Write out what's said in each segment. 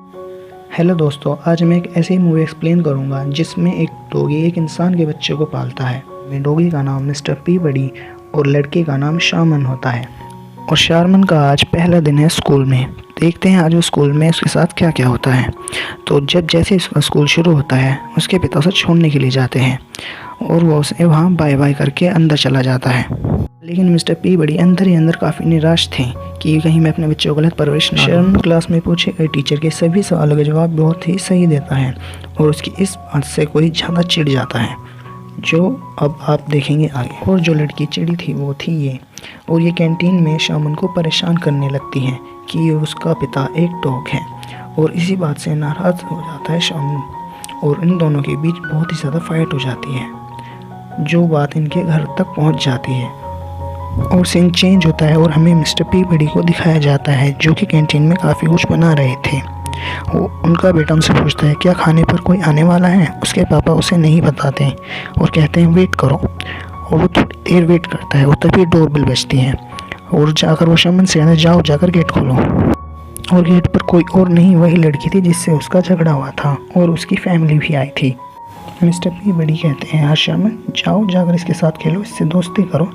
Hello दोस्तों, आज मैं एक ऐसी मूवी एक्सप्लेन करूंगा जिसमें एक डॉगी एक इंसान के बच्चे को पालता है। डॉगी का नाम मिस्टर पी बड़ी और लड़के का नाम शारमन होता है। और शारमन का आज पहला दिन है स्कूल में। देखते हैं आज वो स्कूल में उसके साथ क्या क्या होता है। तो जैसे उसका स्कूल शुरू होता है, उसके पिता उसे छोड़ने के लिए जाते हैं और वो उसे वहाँ बाय बाय करके अंदर चला जाता है। लेकिन मिस्टर पी बड़ी अंदर ही अंदर काफ़ी निराश थे कि कहीं मैं अपने बच्चों को गलत परवरिश ना दूं। शरण क्लास में पूछे गए टीचर के सभी सवालों का जवाब बहुत ही सही देता है और उसकी इस बात से कोई ज़्यादा चिढ़ जाता है, जो अब आप देखेंगे आगे। और जो लड़की चिड़ी थी वो थी ये। और ये कैंटीन में शामन को परेशान करने लगती है कि उसका पिता एक डॉग है और इसी बात से नाराज़ हो जाता है शामन और इन दोनों के बीच बहुत ही ज़्यादा फाइट हो जाती है, जो बात इनके घर तक पहुंच जाती है। और सीन चेंज होता है और हमें मिस्टर पी बड़ी को दिखाया जाता है जो कि कैंटीन में काफ़ी कुछ बना रहे थे। वो उनका बेटा उनसे पूछता है क्या खाने पर कोई आने वाला है। उसके पापा उसे नहीं बताते और कहते हैं वेट करो, और वो थोड़ी देर वेट करता है और तभी डोरबेल बजती है और जाकर वो शामन से कहता है जाओ जाकर गेट खोलो। और गेट पर कोई और नहीं, वही लड़की थी जिससे उसका झगड़ा हुआ था और उसकी फैमिली भी आई थी। मिस्टर पी बड़ी कहते हैं हाँ शर्मन जाओ जाकर इसके साथ खेलो, इससे दोस्ती करो,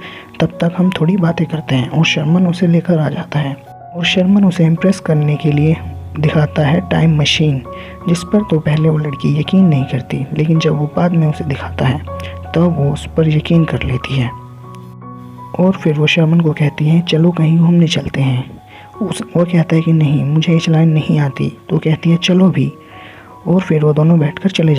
तब तक हम थोड़ी बातें करते हैं। और शर्मन उसे लेकर आ जाता है और शर्मन उसे इम्प्रेस करने के लिए दिखाता है टाइम मशीन, जिस पर तो पहले वो लड़की यकीन नहीं करती, लेकिन जब वो बाद में उसे दिखाता है तब वो उस पर यकीन कर लेती है। और फिर वो शर्मन को कहती है चलो कहीं घूमने चलते हैं। वो कहता है कि नहीं मुझे ये चलानी नहीं आती, तो कहती है चलो भी। और फिर वो दोनों बैठकर चले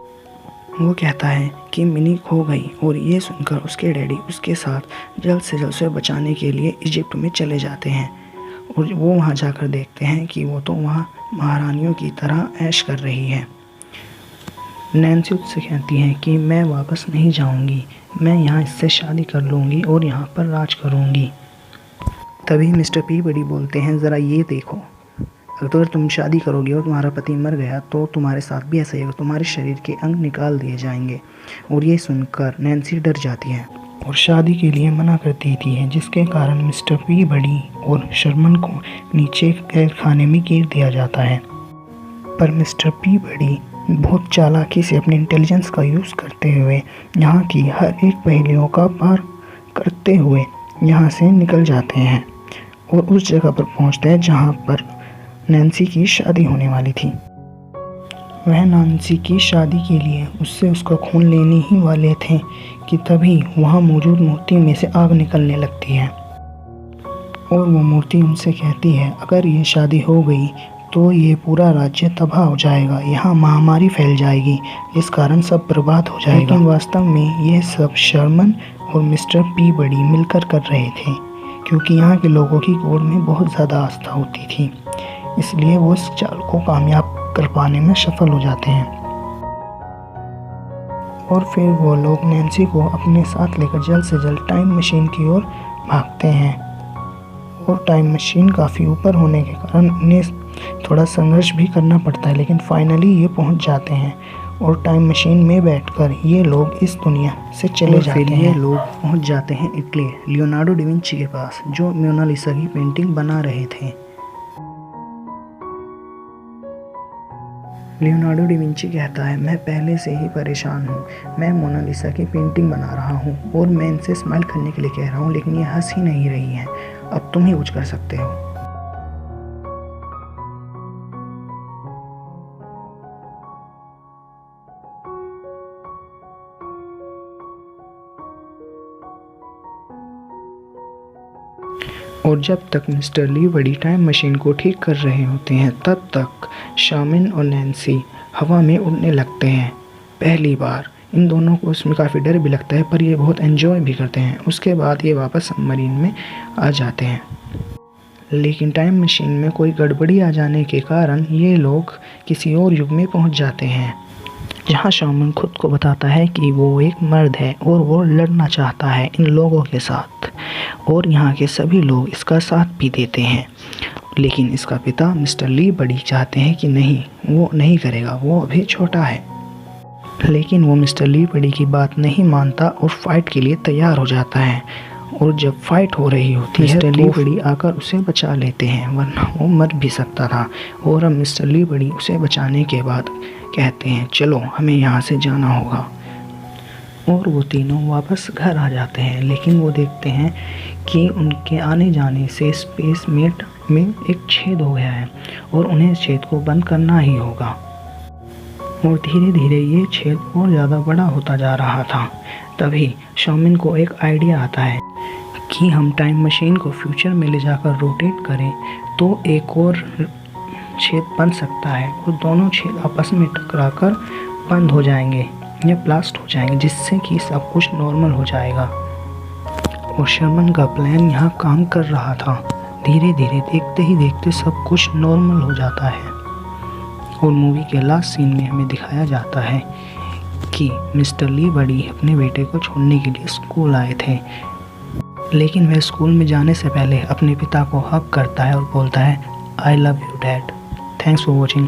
वो कहता है कि मिनी खो गई और ये सुनकर उसके डैडी उसके साथ जल्द से जल्द उसे बचाने के लिए इजिप्ट में चले जाते हैं। और वो वहाँ जाकर देखते हैं कि वो तो वहाँ महारानियों की तरह ऐश कर रही है। नैन्सी उससे कहती है कि मैं वापस नहीं जाऊँगी, मैं यहाँ इससे शादी कर लूँगी और यहाँ पर राज करूँगी। तभी मिस्टर पी बड़ी बोलते हैं ज़रा ये देखो, अगर तुम शादी करोगे और तुम्हारा पति मर गया तो तुम्हारे साथ भी ऐसा ही होगा, तुम्हारे शरीर के अंग निकाल दिए जाएंगे। और ये सुनकर नैन्सी डर जाती है और शादी के लिए मना कर देती है, जिसके कारण मिस्टर पी बड़ी और शर्मन को नीचे कैद खाने में गिर दिया जाता है। पर मिस्टर पी बड़ी बहुत चालाकी से अपने इंटेलिजेंस का यूज़ करते हुए यहाँ की हर एक पहेलियों का पार करते हुए यहाँ से निकल जाते हैं और उस जगह पर पहुँचते हैं जहाँ पर नैन्सी की शादी होने वाली थी। वह नैन्सी की शादी के लिए उससे उसका खून लेने ही वाले थे कि तभी वहाँ मौजूद मूर्ति में से आग निकलने लगती है और वो मूर्ति उनसे कहती है अगर ये शादी हो गई तो ये पूरा राज्य तबाह हो जाएगा, यहाँ महामारी फैल जाएगी, जिस कारण सब बर्बाद हो जाएगा। लेकिन वास्तव में ये सब शर्मन और मिस्टर पी बड़ी मिलकर कर रहे थे, क्योंकि यहाँ के लोगों की गॉड में बहुत ज़्यादा आस्था होती थी, इसलिए वो इस चाल को कामयाब कर पाने में सफल हो जाते हैं। और फिर वो लोग नैन्सी को अपने साथ लेकर जल्द से जल्द टाइम मशीन की ओर भागते हैं। और टाइम मशीन काफ़ी ऊपर होने के कारण उन्हें थोड़ा संघर्ष भी करना पड़ता है, लेकिन फाइनली ये पहुंच जाते हैं और टाइम मशीन में बैठकर ये लोग इस दुनिया से चले जाते हैं। ये लोग पहुंच जाते हैं इटली लियोनार्डो डा विंची के पास, जो मोनालिसा की पेंटिंग बना रहे थे। लियोनार्डो डा विंची कहता है मैं पहले से ही परेशान हूँ, मैं मोनालिसा की पेंटिंग बना रहा हूँ और मैं इनसे स्माइल करने के लिए कह रहा हूँ, लेकिन ये हंस ही नहीं रही है, अब तुम ही कुछ कर सकते हो। और जब तक मिस्टर ली बड़ी टाइम मशीन को ठीक कर रहे होते हैं तब तक शामिन और नैन्सी हवा में उड़ने लगते हैं। पहली बार इन दोनों को उसमें काफ़ी डर भी लगता है, पर ये बहुत एंजॉय भी करते हैं। उसके बाद ये वापस सबमरीन में आ जाते हैं, लेकिन टाइम मशीन में कोई गड़बड़ी आ जाने के कारण ये लोग किसी और युग में पहुंच जाते हैं, जहां शामन खुद को बताता है कि वो एक मर्द है और वो लड़ना चाहता है इन लोगों के साथ, और यहाँ के सभी लोग इसका साथ भी देते हैं। लेकिन इसका पिता मिस्टर ली बड़ी चाहते हैं कि नहीं, वो नहीं करेगा, वो अभी छोटा है। लेकिन वो मिस्टर ली बड़ी की बात नहीं मानता और फाइट के लिए तैयार हो जाता है और जब फाइट हो रही होती है मिस्टर ली बड़ी आकर उसे बचा लेते हैं, वरना वो मर भी सकता था। और अब मिस्टर ली बड़ी उसे बचाने के बाद कहते हैं चलो हमें यहाँ से जाना होगा। और वो तीनों वापस घर आ जाते हैं, लेकिन वो देखते हैं कि उनके आने जाने से स्पेस मेट में एक छेद हो गया है और उन्हें इस छेद को बंद करना ही होगा। और धीरे धीरे ये छेद और ज़्यादा बड़ा होता जा रहा था। तभी शॉमिन को एक आइडिया आता है कि हम टाइम मशीन को फ्यूचर में ले जाकर रोटेट करें तो एक और छेद बन सकता है और दोनों छेद आपस में टकराकर बंद हो जाएंगे या ब्लास्ट हो जाएंगे, जिससे कि सब कुछ नॉर्मल हो जाएगा। और शर्मन का प्लान यहाँ काम कर रहा था। धीरे धीरे देखते ही देखते सब कुछ नॉर्मल हो जाता है। और मूवी के लास्ट सीन में हमें दिखाया जाता है कि मिस्टर ली बड़ी अपने बेटे को छोड़ने के लिए स्कूल आए थे, लेकिन वह स्कूल में जाने से पहले अपने पिता को हग करता है और बोलता है I love you dad. Thanks for watching.